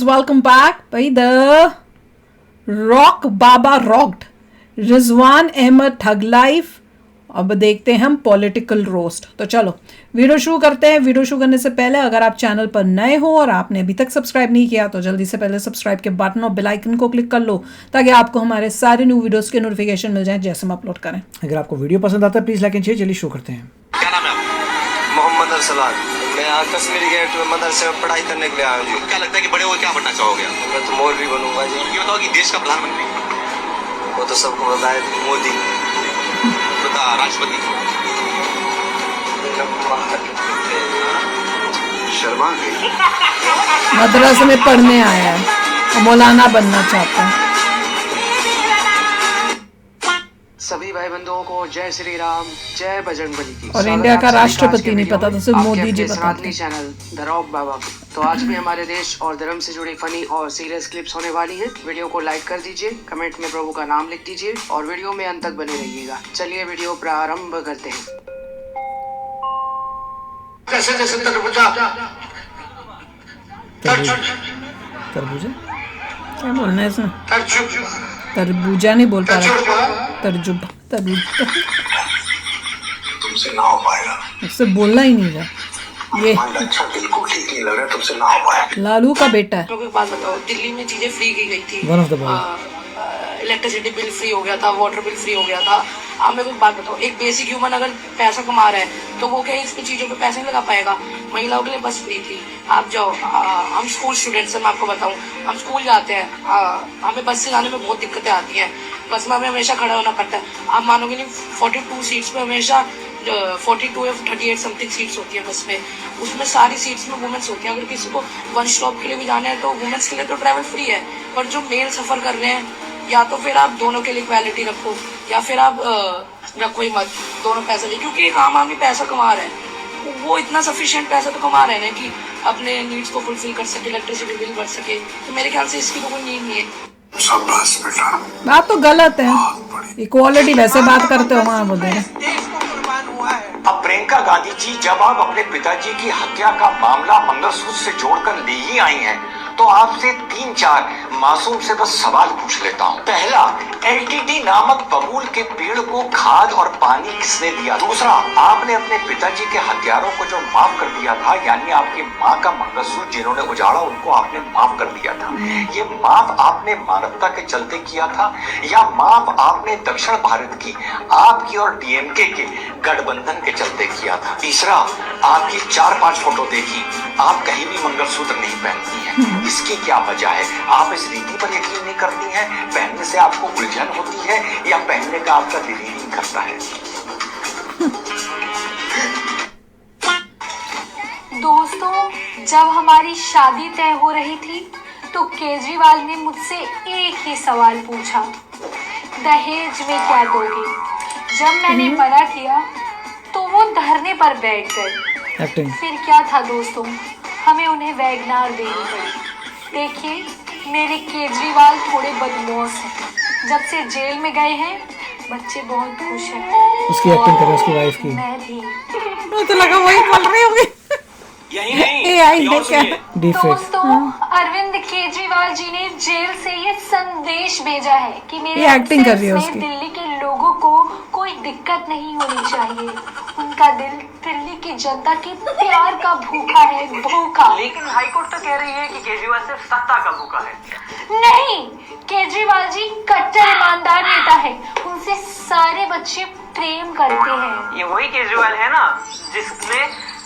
Guys, welcome back भाई। The rock बाबा rocked, Rizwan Ahmad thug life. अब देखते हैं हम पॉलिटिकल रोस्ट। तो चलो वीडियो शुरू करते हैं। वीडियो शुरू करने से पहले अगर आप चैनल पर नए हो और आपने अभी तक सब्सक्राइब नहीं किया तो जल्दी से पहले सब्सक्राइब के बटन और बेल आइकन को क्लिक कर लो ताकि आपको हमारे सारे न्यू वीडियोस के नोटिफिकेशन मिल जाए जैसे हम अपलोड करें। अगर आपको वीडियो पसंद आता है प्लीज लाइक एंड शेयर। चलिए शुरू करते हैं। क्या नाम है आपका? मोहम्मद अरसलान। मैं यहाँ कश्मीरी गेट मदरसे में पढ़ाई करने के लिए आया हूँ जी। क्या लगता है कि बड़े होकर क्या बनना चाहोगे? मैं तो मौलवी बनूंगा जी। ये बताओ कि देश का प्रधानमंत्री वो तो सबको बताए मोदी, राष्ट्रपति शर्मा मदरसे में पढ़ने आया है, मौलाना बनना चाहता है। सभी भाई बंधुओं को जय श्री राम, जय बजरंगबली की। और इंडिया का राष्ट्रपति नहीं पता तो सिर्फ मोदी जी बताते हैं। चैनल द रॉक बाबा। तो आज भी हमारे देश और धर्म से जुड़ी फनी और सीरियस क्लिप्स होने वाली हैं। वीडियो को लाइक कर दीजिए, कमेंट में प्रभु का नाम लिख दीजिए और वीडियो में अंत तक बने रहिएगा। चलिए वीडियो प्रारंभ करते हैं। जैसे जैसे तरबूजा तरबूजा क्या बोलना है इसमें? तरबूजा नहीं बोल पा रहा। तरजुबा तरबूजा तुमसे ना हो पाएगा। उससे बोलना ही नहीं रहा। ये अच्छा बिल्कुल ठीक नहीं लग रहा, तुमसे ना हो पाएगा। लालू का बेटा है। एक बात बताओ, दिल्ली में चीजें फ्री की गई थी। One of the electricity bill free हो गया था, वाटर बिल फ्री हो गया था। आप मेरे को बात बताओ, एक बेसिक ह्यूमन अगर पैसा कमा रहा है तो वो क्या इस पे चीजों पे पैसे नहीं लगा पाएगा? महिलाओं के लिए बस फ्री थी। आप जाओ, हम स्कूल स्टूडेंट्स हैं, मैं आपको बताऊं, हम स्कूल जाते हैं, हमें बस से जाने में बहुत दिक्कतें आती हैं। बस में हमें हमेशा खड़ा होना पड़ता है। आप मानोगे नहीं, 42 सीट्स में हमेशा 42 या 38 समथिंग सीट्स होती है बस में। उसमें सारी सीट्स में वुमेन्स होती हैं। अगर किसी को वन स्टॉप के लिए भी जाना है तो वुमेन्स के लिए तो ट्रैवल फ्री है। पर जो मेल सफर कर रहे हैं, या तो फिर आप दोनों के लिए इक्वालिटी रखो या फिर आप रखो ही मत, दोनों पैसा ले। क्योंकि एक आम आदमी पैसा कमा रहा है, वो इतना सफिशिएंट पैसा तो कमा रहे हैं ना कि अपने नीड्स को फुलफिल कर सके, इलेक्ट्रिसिटी बिल भर सके। तो मेरे ख्याल से इसकी तो कोई नीड नहीं है। शाबाश बेटा, बात तो गलत है। इक्वालिटी वैसे बात करते हो वहां बोलते हैं। अब प्रियंका गांधी जी जब आप अपने पिताजी की हत्या का मामला मंगलसूत्र से जोड़कर ले ही आई हैं, तो आपसे 3-4 मासूम से बस सवाल पूछ लेता हूँ। पहला, एलटीडी नामक बबूल के पेड़ को खाद और पानी किसने दिया? दूसरा, आपने अपने पिताजी के हत्यारों को जो माफ कर दिया था, यानी आपकी माँ का मंगलसूत्र जिन्होंने उजाड़ा उनको आपने माफ कर दिया था, ये माफ आपने मानवता के चलते किया था या माफ आपने दक्षिण भारत की आपकी और डीएमके के गठबंधन के चलते किया था? तीसरा, आपकी 4-5 फोटो देखी, आप कहीं भी मंगलसूत्र नहीं पहनती हैं। इसकी क्या वजह है? आप इस रीति पर यकीन नहीं करती हैं? पहनने से आपको उलझन होती है या पहनने का आपका दिल ही नहीं करता है? दोस्तों, जब हमारी शादी तय हो रही थी तो केजरीवाल ने मुझसे एक ही सवाल पूछा, दहेज में क्या दोगे? जब मैंने मना किया तो वो धरने पर बैठ गए। फिर क्या था दोस्तों, हमें उन्हें वैगनार देनी पड़ी। देखिए, मेरे केजरीवाल थोड़े बदमाश हैं। जब से जेल में गए हैं बच्चे बहुत खुश हैं। उसकी एक्टिंग करे उसकी वाइफ की। मैं भी। मैं तो लगा वही बोल रही होगी। यही नहीं, एआई है क्या? दोस्तों, अरविंद केजरीवाल जी ने जेल से ये संदेश भेजा है कि मेरे एक्टिंग कर रही है उसकी। दिल्ली के लोगों को कोई दिक्कत नहीं होनी चाहिए। उनका दिल दिल्ली की जनता की प्यार का भूखा है, भूखा। लेकिन हाईकोर्ट तो कह रही है कि केजरीवाल सिर्फ सत्ता का भूखा है। नहीं, केजरीवाल जी कट्टर ईमानदार नेता है। उनसे सारे बच्चे प्रेम करते हैं। ये वही केजरीवाल है ना जिसने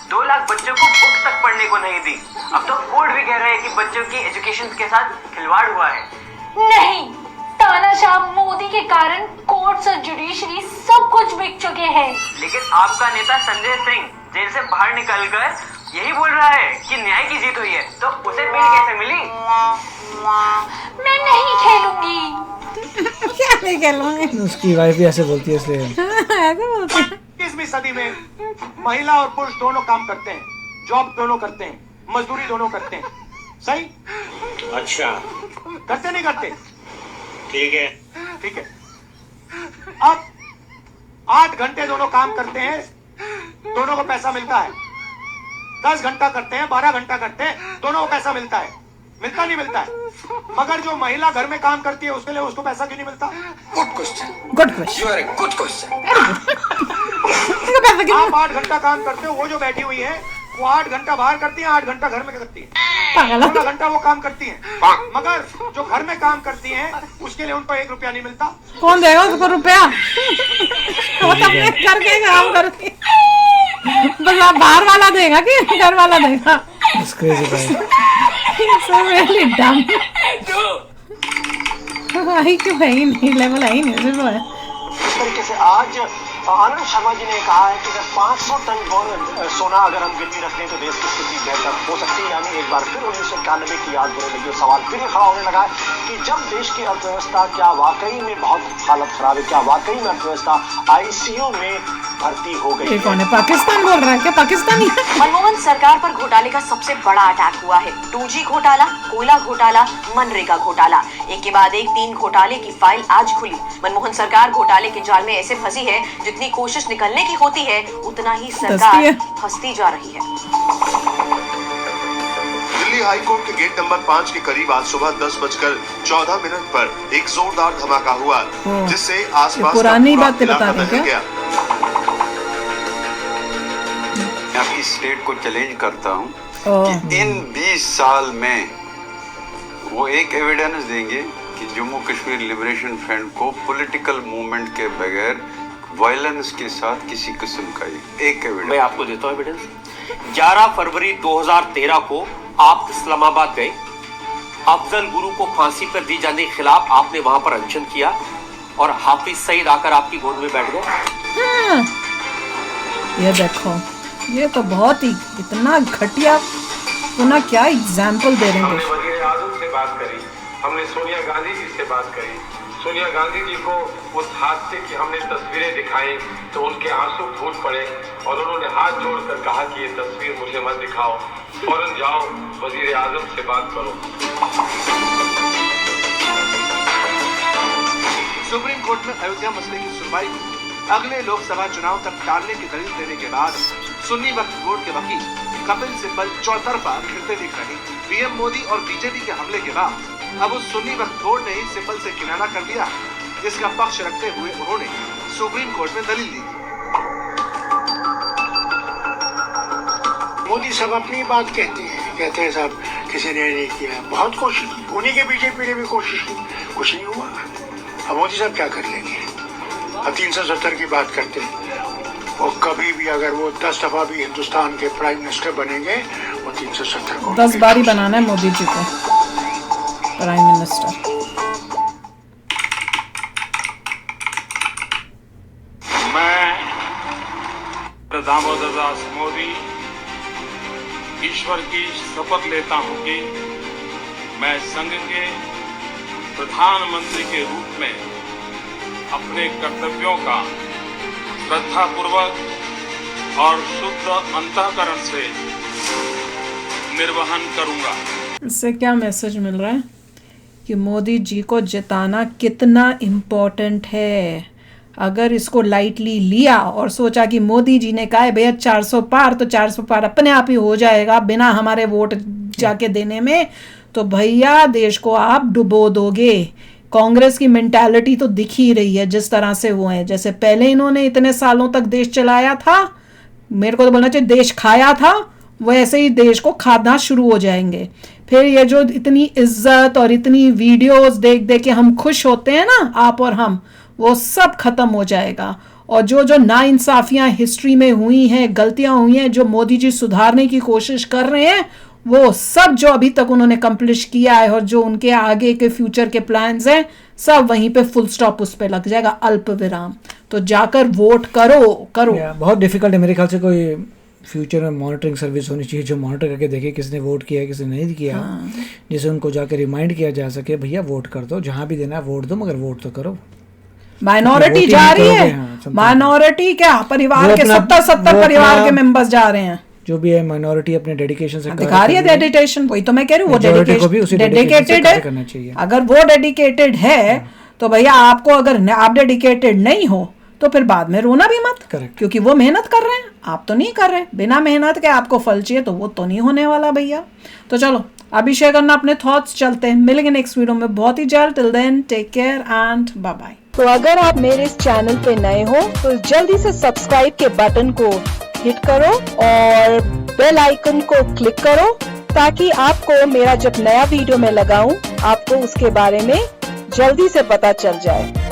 2 लाख बच्चों को बुक तक पढ़ने को नहीं दी। अब तो कोर्ट भी कह रहे हैं कि बच्चों की एजुकेशन के साथ खिलवाड़ हुआ है। नहीं, तानाशाह मोदी के कारण कोर्ट्स और जुडिशरी सब कुछ बिक चुके हैं। लेकिन आपका नेता संजय सिंह जेल से बाहर निकलकर यही बोल रहा है कि न्याय की जीत हुई है, तो उसे बिल कैसे मिली? मैं नहीं खेलूंगी। क्या नहीं खेलूंगी? उसकी वाइफ भी ऐसे बोलती है इसलिए ऐसे बोलती है। 21वीं सदी में महिला और पुरुष दोनों काम करते हैं, जॉब दोनों करते हैं, मजदूरी दोनों करते हैं। सही? अच्छा, करते नहीं करते? ठीक है। ठीक है। अब 8 घंटे दोनों काम करते हैं, दोनों को पैसा मिलता है। 10 घंटा करते हैं, 12 घंटा करते हैं, दोनों को पैसा मिलता है। मिलता नहीं मिलता है। मगर जो महिला घर में काम करती है उसके लिए उसको पैसा क्यों नहीं मिलता? Good question, good question. You are a good question. आप 8 घंटा काम करते हो, वो जो बैठी हुई है वो 8 घंटा बाहर करती है, 8 घंटा घर में करती है, 16 घंटा वो काम करती है। मगर जो घर में काम करती है उसके लिए उनको 1 रुपया नहीं मिलता। कौन देगा उसको रुपया? वो तो अपने घर के काम करती है। बस आप बाहर वाला देगा कि घर वाला देगा? So really dumb. आई क्यों है ही नहीं, लेवल है ही नहीं सिर्फ है। इस तरीके से आज आनंद शर्मा जी ने कहा है कि अगर 500 टन सोना अगर हम गिरवी रख लें तो देश की स्थिति बेहतर हो सकती है। यानी एक बार फिर 1991 की याद होने लगी और सवाल फिर ये खड़ा होने लगा है कि जब देश की अर्थव्यवस्था क्या वाकई में बहुत हालत खराब है, क्या वाकई में अर्थव्यवस्था आईसीयू में भर्ती हो गई? ये कौन है? पाकिस्तान बोल रहा है क्या? पाकिस्तानी है? मनमोहन सरकार पर घोटाले का सबसे बड़ा अटैक हुआ है। 2G घोटाला, कोयला घोटाला, मनरेगा घोटाला, एक के बाद एक 3 घोटाले की फाइल आज खुली। मनमोहन सरकार घोटाले के जाल में ऐसे फंसी है, जितनी कोशिश निकलने की होती है उतना ही सरकार फंसती जा रही है। दिल्ली हाईकोर्ट के गेट नंबर 5 के करीब आज सुबह 10:14 पर एक जोरदार धमाका हुआ, जिससे आसपास पुरानी बातें बता रहे क्या? अपनी स्टेट को चैलेंज करता हूं कि इन 20 साल में वो एक एविडेंस देंगे कि जम्मू कश्मीर लिबरेशन फ्रंट को पॉलिटिकल मूवमेंट के बगैर वायलेंस के साथ किसी किस्म का एक एविडेंस। मैं आपको देता हूँ एविडेंस। 11 फरवरी 2013 को आप इस्लामाबाद गए, अफजल गुरु को फांसी पर दी जाने के खिलाफ आपने वहां पर अनशन किया और हाफिज सईद आकर आपकी गोद में बैठ गए। ये देखो, ये तो बहुत ही इतना घटिया पुनः क्या एग्जाम्पल दे रहे हैं। हमने वज़ीर आज़म से बात करी, हमने सोनिया गांधी जी से बात करी। सोनिया गांधी जी को उस हादसे की हमने तस्वीरें दिखाई तो उनके आंसू फूट पड़े और उन्होंने हाथ जोड़कर कहा कि ये तस्वीर मुझे मत दिखाओ, फौरन जाओ वज़ीर आज़म से बात करो। सुप्रीम कोर्ट में अयोध्या मसले की सुनवाई अगले लोकसभा चुनाव तक टालने की दलील देने के बाद सुन्नी वक्फ बोर्ड के वकील कपिल सिब्बल चौतरफा फिरते दिख रहे। पीएम मोदी और बीजेपी के हमले के बाद अब उस सुन्नी वक्फ बोर्ड ने ही सिब्बल से किनारा कर दिया, जिसका पक्ष रखते हुए उन्होंने सुप्रीम कोर्ट में दलील दी। मोदी सब अपनी बात कहते हैं साहब किसी ने नहीं किया, बहुत कोशिश की, उन्हीं के बीजेपी ने भी कोशिश की, कुछ नहीं हुआ। अब मोदी साहब क्या कर लेंगे? अब 370 की बात करते हैं और कभी भी अगर वो 10 दफा भी हिंदुस्तान के प्राइम मिनिस्टर बनेंगे वो 370 को 10 बार ही बनाना है मोदी जी को प्राइम मिनिस्टर। मैं दामोदर दास मोदी ईश्वर की शपथ लेता हूं कि मैं संघ के प्रधानमंत्री के रूप में अपने कर्तव्यों का श्रद्धापूर्वक और शुद्ध अंतःकरण से निर्वहन करूंगा। इससे क्या मैसेज मिल रहा है कि मोदी जी को जिताना कितना इम्पोर्टेंट है। अगर इसको लाइटली लिया और सोचा कि मोदी जी ने कहा है भैया 400 पार तो 400 पार अपने आप ही हो जाएगा बिना हमारे वोट जाके देने में, तो भैया देश को आप डुबो दोगे। कांग्रेस की मेंटालिटी तो दिख ही रही है जिस तरह से वो है। जैसे पहले इन्होंने इतने सालों तक देश चलाया था, मेरे को तो बोलना चाहिए देश खाया था, वैसे ही देश को खाना शुरू हो जाएंगे। फिर ये जो इतनी इज्जत और इतनी वीडियोस देख देख के हम खुश होते हैं ना, आप और हम, वो सब खत्म हो जाएगा। और जो जो नाइंसाफियां हिस्ट्री में हुई हैं, गलतियां हुई हैं, जो मोदी जी सुधारने की कोशिश कर रहे हैं, वो सब जो अभी तक उन्होंने कंप्लीट किया है और जो उनके आगे के फ्यूचर के प्लान्स हैं, सब वहीं पे फुल स्टॉप उस पे लग जाएगा, अल्प विराम। तो जाकर वोट करो। बहुत डिफिकल्ट है मेरे ख्याल से। कोई फ्यूचर में मॉनिटरिंग सर्विस होनी चाहिए जो मॉनिटर करके देखे किसने वोट किया है किसने नहीं किया, जिससे उनको जाकर रिमाइंड किया जा सके भैया वोट कर दो, जहां भी देना है वोट दो, मगर वोट तो करो। माइनॉरिटी जा रही है, माइनॉरिटी क्या परिवार के 70 परिवार के मेंबर्स जा रहे हैं, जो भी है माइनॉरिटी अपने डेडिकेशन से दिखा रही है। डेडिकेशन वही तो मैं कह रही हूँ, वो डेडिकेटेड है। अगर वो डेडिकेटेड है तो भैया आपको, अगर आप डेडिकेटेड नहीं हो तो फिर बाद में रोना भी मत, क्योंकि वो मेहनत कर रहे हैं, आप तो नहीं कर रहे। बिना मेहनत के आपको फल चाहिए तो वो तो नहीं होने वाला भैया। तो चलो अभी शेयर करना अपने थॉट्स। चलते हैं, मिलेंगे नेक्स्ट वीडियो में बहुत ही जल्द। Till then take care and bye bye. तो अगर आप मेरे इस चैनल पे नए हो तो जल्दी से सब्सक्राइब के बटन को हिट करो और बेल आइकन को क्लिक करो ताकि आपको मेरा जब नया वीडियो मैं लगाऊं आपको उसके बारे में जल्दी से पता चल जाए।